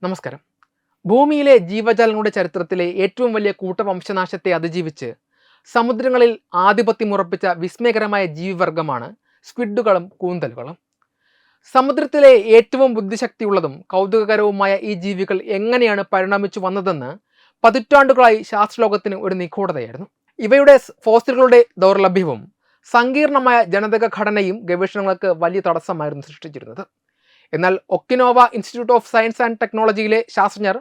നമസ്കാരം. ഭൂമിയിലെ ജീവജാലങ്ങളുടെ ചരിത്രത്തിലെ ഏറ്റവും വലിയ കൂട്ടവംശനാശത്തെ അതിജീവിച്ച് സമുദ്രങ്ങളിൽ ആധിപത്യമുറപ്പിച്ച വിസ്മയകരമായ ജീവിവർഗമാണ് സ്ക്വിഡുകളും കൂന്തലുകളും. സമുദ്രത്തിലെ ഏറ്റവും ബുദ്ധിശക്തിയുള്ളതും കൗതുകകരവുമായ ഈ ജീവികൾ എങ്ങനെയാണ് പരിണമിച്ചു വന്നതെന്ന് പതിറ്റാണ്ടുകളായി ശാസ്ത്രലോകത്തിന് ഒരു നിഗൂഢതയായിരുന്നു. ഇവയുടെ ഫോസിലുകളുടെ ദൗർലഭ്യവും സങ്കീർണമായ ജനിതക ഘടനയും ഗവേഷണങ്ങൾക്ക് വലിയ തടസ്സമായിരുന്നു സൃഷ്ടിച്ചിരുന്നത്. എന്നാൽ ഒക്കിനോവ ഇൻസ്റ്റിറ്റ്യൂട്ട് ഓഫ് സയൻസ് ആൻഡ് ടെക്നോളജിയിലെ ശാസ്ത്രജ്ഞർ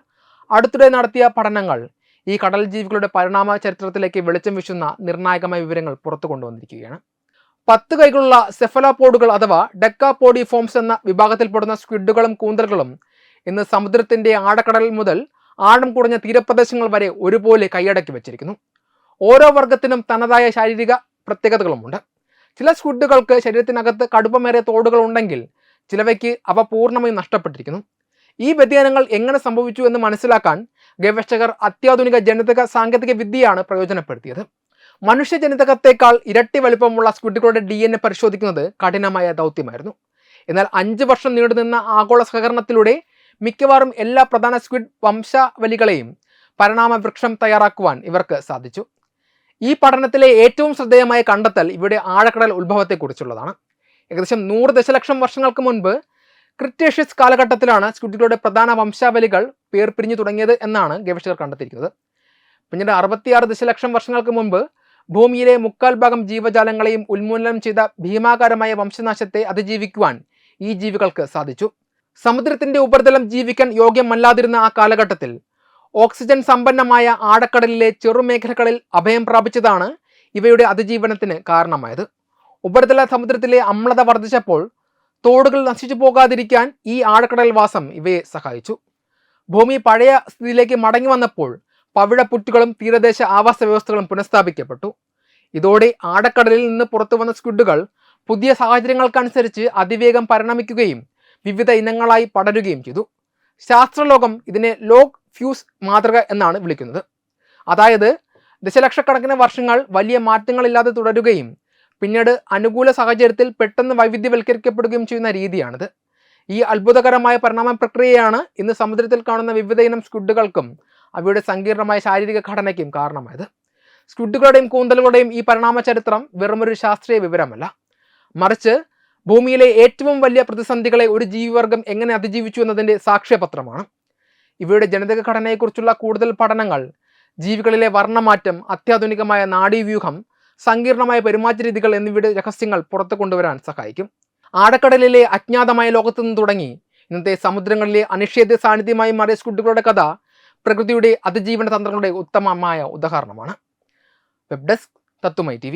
അടുത്തിടെ നടത്തിയ പഠനങ്ങൾ ഈ കടൽ ജീവികളുടെ പരിണാമ ചരിത്രത്തിലേക്ക് വെളിച്ചം വീശുന്ന നിർണായകമായ വിവരങ്ങൾ പുറത്തു കൊണ്ടുവന്നിരിക്കുകയാണ്. 10 കൈകളുള്ള സെഫലോപോഡുകൾ അഥവാ ഡെക്കാപോഡിഫോംസ് എന്ന വിഭാഗത്തിൽപ്പെടുന്ന സ്ക്വിഡുകളും കൂന്തലുകളും ഇന്ന് സമുദ്രത്തിന്റെ ആഴക്കടൽ മുതൽ ആഴം കുറഞ്ഞ തീരപ്രദേശങ്ങൾ വരെ ഒരുപോലെ കൈയടക്കി വെച്ചിരിക്കുന്നു. ഓരോ വർഗത്തിനും തനതായ ശാരീരിക പ്രത്യേകതകളുമുണ്ട്. ചില സ്ക്വിഡുകൾക്ക് ശരീരത്തിനകത്ത് കടുപ്പമേറിയ തോടുകൾ ഉണ്ടെങ്കിൽ ചിലവയ്ക്ക് അവ പൂർണ്ണമായും നഷ്ടപ്പെട്ടിരിക്കുന്നു. ഈ വ്യതിയാനങ്ങൾ എങ്ങനെ സംഭവിച്ചു എന്ന് മനസ്സിലാക്കാൻ ഗവേഷകർ അത്യാധുനിക ജനിതക സാങ്കേതിക വിദ്യയാണ് പ്രയോജനപ്പെടുത്തിയത്. മനുഷ്യ ജനിതകത്തേക്കാൾ ഇരട്ടി വലുപ്പമുള്ള സ്ക്വിഡുകളുടെ DNA പരിശോധിക്കുന്നത് കഠിനമായ ദൗത്യമായിരുന്നു. എന്നാൽ 5 വർഷം നീണ്ടുനിന്ന ആഗോള സഹകരണത്തിലൂടെ മിക്കവാറും എല്ലാ പ്രധാന സ്ക്വിഡ് വംശാവലികളെയും പരിണാമ വൃക്ഷം തയ്യാറാക്കുവാൻ ഇവർക്ക് സാധിച്ചു. ഈ പഠനത്തിലെ ഏറ്റവും ശ്രദ്ധേയമായ കണ്ടെത്തൽ ഇവയുടെ ആഴക്കടൽ ഉത്ഭവത്തെക്കുറിച്ചുള്ളതാണ്. ഏകദേശം 100 ദശലക്ഷം വർഷങ്ങൾക്ക് മുൻപ് ക്രിറ്റേഷ്യസ് കാലഘട്ടത്തിലാണ് സ്ക്വിഡുകളുടെ പ്രധാന വംശാവലികൾ പിരിഞ്ഞു തുടങ്ങിയത് എന്നാണ് ഗവേഷകർ കണ്ടെത്തിയിരിക്കുന്നത്. പിന്നീട് 66 ദശലക്ഷം വർഷങ്ങൾക്ക് മുൻപ് ഭൂമിയിലെ 3/4 ജീവജാലങ്ങളെയും ഉന്മൂലനം ചെയ്ത ഭീമാകാരമായ വംശനാശത്തെ അതിജീവിക്കുവാൻ ഈ ജീവികൾക്ക് സാധിച്ചു. സമുദ്രത്തിന്റെ ഉപരിതലം ജീവിക്കാൻ യോഗ്യമല്ലാതിരുന്ന ആ കാലഘട്ടത്തിൽ ഓക്സിജൻ സമ്പന്നമായ ആഴക്കടലിലെ ചെറുമേഖലകളിൽ അഭയം പ്രാപിച്ചതാണ് ഇവയുടെ അതിജീവനത്തിന് കാരണമായത്. ഉപരിതല സമുദ്രത്തിലെ അമ്ലത വർദ്ധിച്ചപ്പോൾ തോടുകൾ നശിച്ചു പോകാതിരിക്കാൻ ഈ ആഴക്കടൽ വാസം ഇവയെ സഹായിച്ചു. ഭൂമി പഴയ സ്ഥിതിയിലേക്ക് മടങ്ങി വന്നപ്പോൾ പവിഴപ്പുറ്റുകളും തീരദേശ ആവാസ വ്യവസ്ഥകളും പുനഃസ്ഥാപിക്കപ്പെട്ടു. ഇതോടെ ആഴക്കടലിൽ നിന്ന് പുറത്തു വന്ന സ്ക്വിഡുകൾ പുതിയ സാഹചര്യങ്ങൾക്കനുസരിച്ച് അതിവേഗം പരിണമിക്കുകയും വിവിധ ഇനങ്ങളായി പടരുകയും ചെയ്തു. ശാസ്ത്രലോകം ഇതിനെ ലോഗ് ഫ്യൂസ് മാതൃക എന്നാണ് വിളിക്കുന്നത്. അതായത് ദശലക്ഷക്കണക്കിന് വർഷങ്ങൾ വലിയ മാറ്റങ്ങളില്ലാതെ തുടരുകയും പിന്നീട് അനുകൂല സാഹചര്യത്തിൽ പെട്ടെന്ന് വൈവിധ്യവൽക്കരിക്കപ്പെടുകയും ചെയ്യുന്ന രീതിയാണിത്. ഈ അത്ഭുതകരമായ പരിണാമ പ്രക്രിയയാണ് ഇന്ന് സമുദ്രത്തിൽ കാണുന്ന വിവിധ ഇനം സ്ക്വിഡുകൾക്കും അവയുടെ സങ്കീർണമായ ശാരീരിക ഘടനയ്ക്കും കാരണമായത്. സ്ക്വിഡുകളുടെയും കൂന്തലുകളുടെയും ഈ പരിണാമ ചരിത്രം വെറുമൊരു ശാസ്ത്രീയ വിവരമല്ല, മറിച്ച് ഭൂമിയിലെ ഏറ്റവും വലിയ പ്രതിസന്ധികളെ ഒരു ജീവിവർഗം എങ്ങനെ അതിജീവിച്ചു എന്നതിൻ്റെ സാക്ഷ്യപത്രമാണ്. ഇവയുടെ ജനിതക ഘടനയെക്കുറിച്ചുള്ള കൂടുതൽ പഠനങ്ങൾ ജീവികളിലെ വർണ്ണമാറ്റം, അത്യാധുനികമായ നാഡീവ്യൂഹം, സങ്കീർണമായ പെരുമാറ്റ രീതികൾ എന്നിവയുടെ രഹസ്യങ്ങൾ പുറത്തു കൊണ്ടുവരാൻ സഹായിക്കും. ആഴക്കടലിലെ അജ്ഞാതമായ ലോകത്തു നിന്ന് തുടങ്ങി ഇന്നത്തെ സമുദ്രങ്ങളിലെ അനിഷേധ്യ സാന്നിധ്യമായി മാറിയ സ്ക്വിഡുകളുടെ കഥ പ്രകൃതിയുടെ അതിജീവന തന്ത്രങ്ങളുടെ ഉത്തമമായ ഉദാഹരണമാണ്. വെബ് ഡെസ്ക് തത്തുമൈ TV.